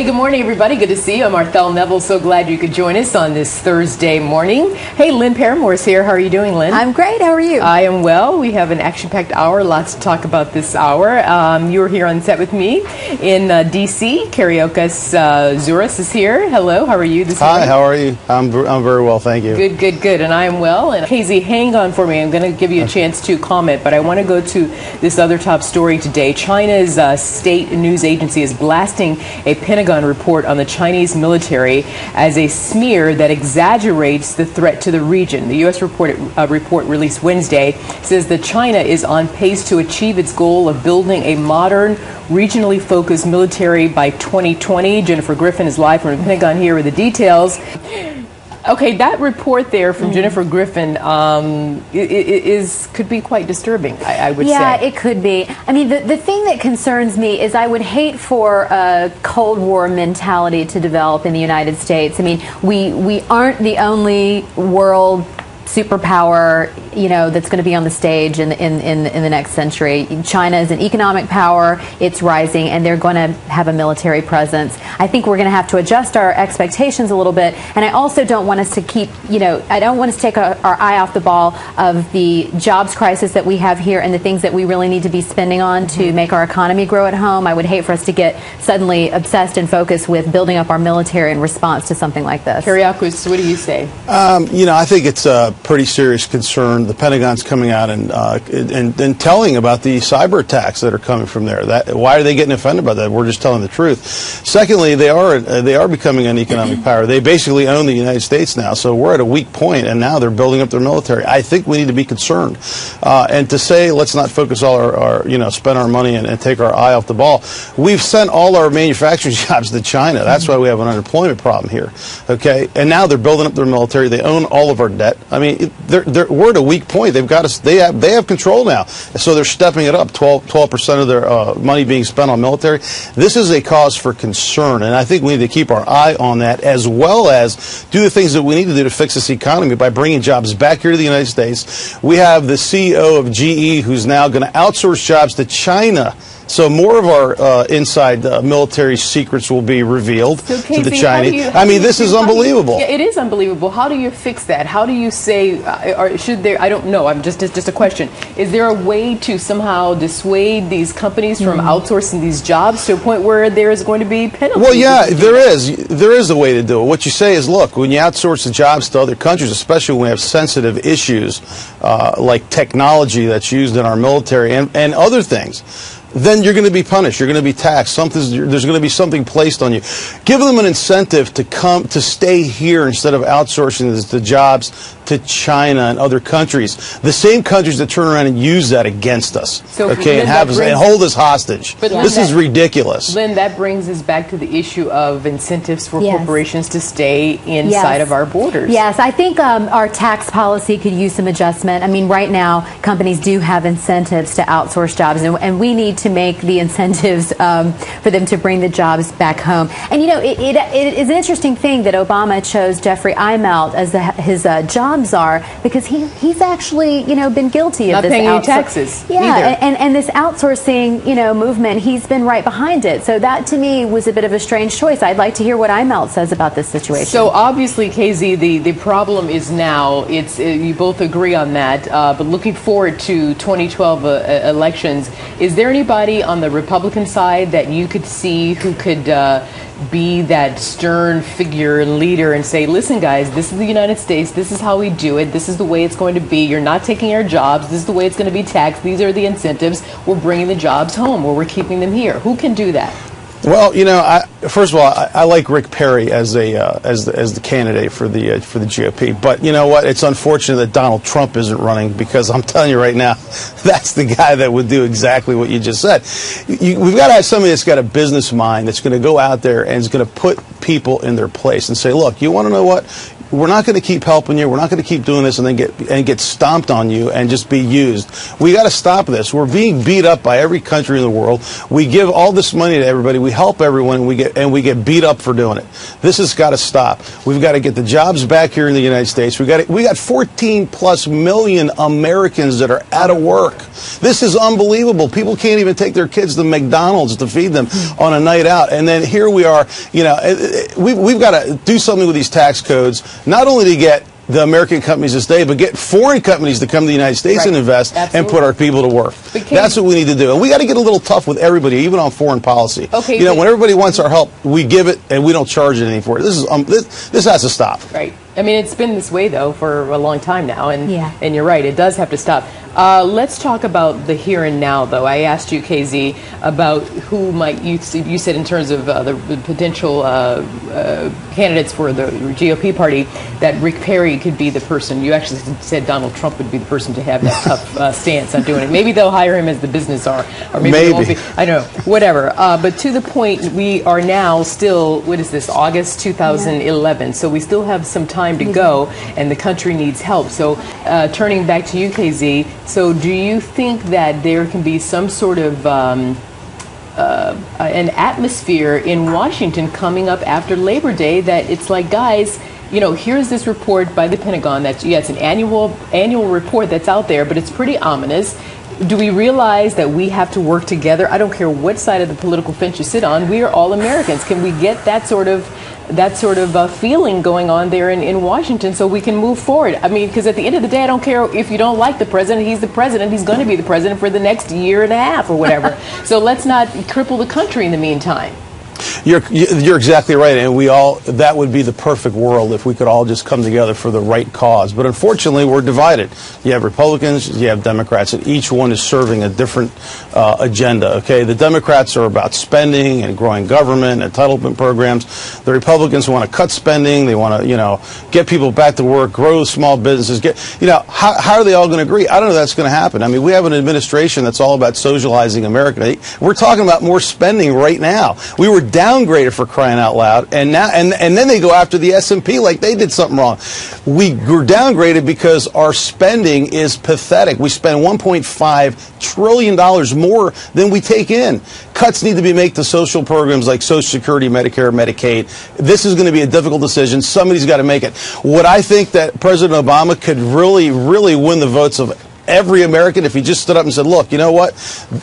good morning, everybody. Good to see you. I'm Arthel Neville. So glad you could join us on this Thursday morning. Hey, Lynn Paramore's here. How are you doing, Lynn? I'm great. How are you? I am well. We have an action-packed hour. Lots to talk about this hour. You're here on set with me in D.C. Kereakos Zuras is here. Hello. How are you this morning? Hi. How are you? I'm very well, thank you. Good, good, good. And I am well. And KZ, hang on for me. I'm going to give you a chance to comment, but I want to go to this other top story today. China's state news agency is blasting a Pentagon report on the Chinese military as a smear that exaggerates the threat to the region. The U.S. report released Wednesday says that China is on pace to achieve its goal of building a modern, regionally focused military by 2020. Jennifer Griffin is live from the Pentagon here with the details. Okay, that report there from Jennifer Griffin could be quite disturbing, I would say. Yeah, it could be. I mean, the thing that concerns me is I would hate for a Cold War mentality to develop in the United States. I mean, we aren't the only world superpower, you know, that's going to be on the stage in the next century. China is an economic power, it's rising, and they're going to have a military presence. I think we're going to have to adjust our expectations a little bit, and I also don't want us to keep, you know, I don't want us to take our eye off the ball of the jobs crisis that we have here and the things that we really need to be spending on to make our economy grow at home. I would hate for us to get suddenly obsessed and focused with building up our military in response to something like this. Kereakos, what do you say? You know, I think it's a pretty serious concern. The Pentagon's coming out and telling about the cyber attacks that are coming from there. Why are they getting offended by that? We're just telling the truth. Secondly, they are becoming an economic power. They basically own the United States now, so we're at a weak point, and now they're building up their military. I think we need to be concerned. And to say let's not focus all our you know, spend our money and take our eye off the ball. We've sent all our manufacturing jobs to China. That's why we have an unemployment problem here. Okay, and now they're building up their military. They own all of our debt. I mean, we're at a weak point. They've got us. They have control now, so they're stepping it up. 12% of their money being spent on military. This is a cause for concern, and I think we need to keep our eye on that, as well as do the things that we need to do to fix this economy by bringing jobs back here to the United States. We have the CEO of GE who's now going to outsource jobs to China. So more of our inside military secrets will be revealed to the Chinese. I mean, this is unbelievable. Yeah, it is unbelievable. How do you fix that? How do you say, or should there, I don't know, I'm just a question. Is there a way to somehow dissuade these companies from outsourcing these jobs to a point where there is going to be penalties? Well, yeah, there is a way to do it. What you say is, look, when you outsource the jobs to other countries, especially when we have sensitive issues like technology that's used in our military and other things, then you're going to be punished. You're going to be taxed. There's going to be something placed on you. Give them an incentive to stay here instead of outsourcing the jobs to China and other countries. The same countries that turn around and use that against us, so, okay, and hold us hostage. But this is ridiculous. Lynn, that brings us back to the issue of incentives for corporations to stay inside of our borders. Yes, I think our tax policy could use some adjustment. I mean, right now, companies do have incentives to outsource jobs, and we need to make the incentives for them to bring the jobs back home. And, you know, it is an interesting thing that Obama chose Jeffrey Immelt as his job czar, because he's actually, you know, been guilty of this. Not paying any taxes. Yeah, and this outsourcing, you know, movement, he's been right behind it. So that to me was a bit of a strange choice. I'd like to hear what Immelt says about this situation. So obviously, KZ, the problem is now, you both agree on that, but looking forward to 2012 elections, is there anybody on the Republican side that you could see who could be that stern figure and leader and say, listen, guys, this is the United States, this is how we do it, this is the way it's going to be, you're not taking our jobs, this is the way it's going to be taxed, these are the incentives, we're bringing the jobs home, or we're keeping them here? Who can do that? Well, you know, first of all, I like Rick Perry as the candidate for the GOP. But you know what? It's unfortunate that Donald Trump isn't running, because I'm telling you right now, that's the guy that would do exactly what you just said. We've got to have somebody that's got a business mind, that's going to go out there and is going to put people in their place and say, look, you want to know what? we're not going to keep helping you. We're not going to keep doing this and then get stomped on you and just be used. We got to stop this. We're being beat up by every country in the world. We give all this money to everybody. We help everyone, and we get beat up for doing it. This has got to stop. We've got to get the jobs back here in the United States. We got 14+ million Americans that are out of work. This is unbelievable. People can't even take their kids to McDonald's to feed them on a night out. And then here we are. You know, we've got to do something with these tax codes, not only to get the American companies to stay, but get foreign companies to come to the United States and invest and put our people to work. That's what we need to do. And we got to get a little tough with everybody, even on foreign policy. Okay, you know, when everybody wants our help, we give it and we don't charge anything for it. This has to stop. Right. I mean, it's been this way, though, for a long time now, and you're right, it does have to stop. Let's talk about the here and now, though. I asked you, KZ, about who might, you said in terms of the potential candidates for the GOP party, that Rick Perry could be the person. You actually said Donald Trump would be the person to have that tough stance on doing it. Maybe they'll hire him as the business czar, or maybe it won't be. I don't know, whatever. But to the point, we are now still, what is this, August 2011, so we still have some time to go, and the country needs help. So turning back to you, KZ, so do you think that there can be some sort of an atmosphere in Washington coming up after Labor Day that it's like, guys, you know, here's this report by the Pentagon that's, it's an annual report that's out there, but it's pretty ominous. Do we realize that we have to work together? I don't care what side of the political fence you sit on. We are all Americans. Can we get that sort of feeling going on there in Washington so we can move forward? I mean, because at the end of the day, I don't care if you don't like the president. He's the president. He's going to be the president for the next year and a half or whatever. So let's not cripple the country in the meantime. You're exactly right, and that would be the perfect world if we could all just come together for the right cause. But unfortunately, we're divided. You have Republicans, you have Democrats, and each one is serving a different agenda. Okay, the Democrats are about spending and growing government, entitlement programs. The Republicans want to cut spending. They want to, get people back to work, grow small businesses. How are they all going to agree? I don't know if that's going to happen. I mean, we have an administration that's all about socializing America. We're talking about more spending right now. We were downgraded, for crying out loud, and now and then they go after the S&P like they did something wrong. We were downgraded because our spending is pathetic. We spend $1.5 trillion more than we take in. Cuts need to be made to social programs like Social Security, Medicare, Medicaid. This is going to be a difficult decision. Somebody's got to make it. What I think that President Obama could really, really win the votes of every American if he just stood up and said, look, you know what,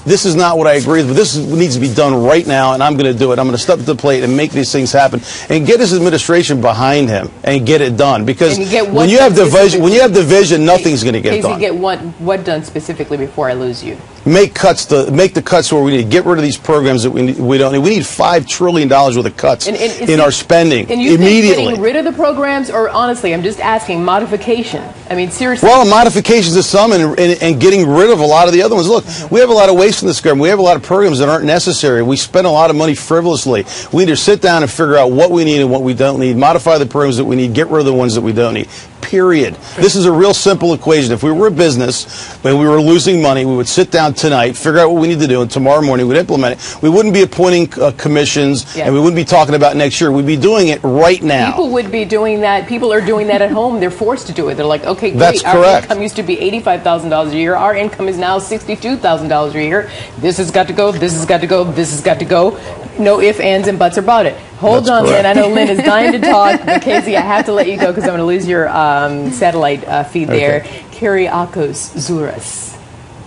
this is not what I agree with, but this needs to be done right now, and I'm going to do it. I'm going to step to the plate and make these things happen and get his administration behind him and get it done. Because when you have division, nothing's going to get done. Get what done specifically before I lose you? Make the cuts where we need to get rid of these programs that we don't need. We need $5 trillion worth of cuts in our spending immediately. Getting rid of the programs, or honestly, I'm just asking, modification? I mean, seriously. Well, modifications of some and getting rid of a lot of the other ones. Look, we have a lot of waste in this government. We have a lot of programs that aren't necessary. We spend a lot of money frivolously. We need to sit down and figure out what we need and what we don't need, modify the programs that we need, get rid of the ones that we don't need. Period. This is a real simple equation. If we were a business and we were losing money, we would sit down tonight, figure out what we need to do, and tomorrow morning we'd implement it. We wouldn't be appointing commissions, and we wouldn't be talking about next year. We'd be doing it right now. People would be doing that. People are doing that at home. They're forced to do it. They're like, okay, great. That's correct. Our income used to be $85,000 a year. Our income is now $62,000 a year. This has got to go. This has got to go. This has got to go. No ifs, ands, and buts about it. Hold on, Lynn. I know Lynn is dying to talk, but Casey, I have to let you go because I'm going to lose your satellite feed there. Kereakos Zuras.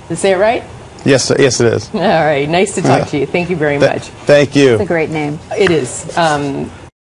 Did I say it right? Yes, it is. All right. Nice to talk to you. Thank you very much. Thank you. It's a great name. It is.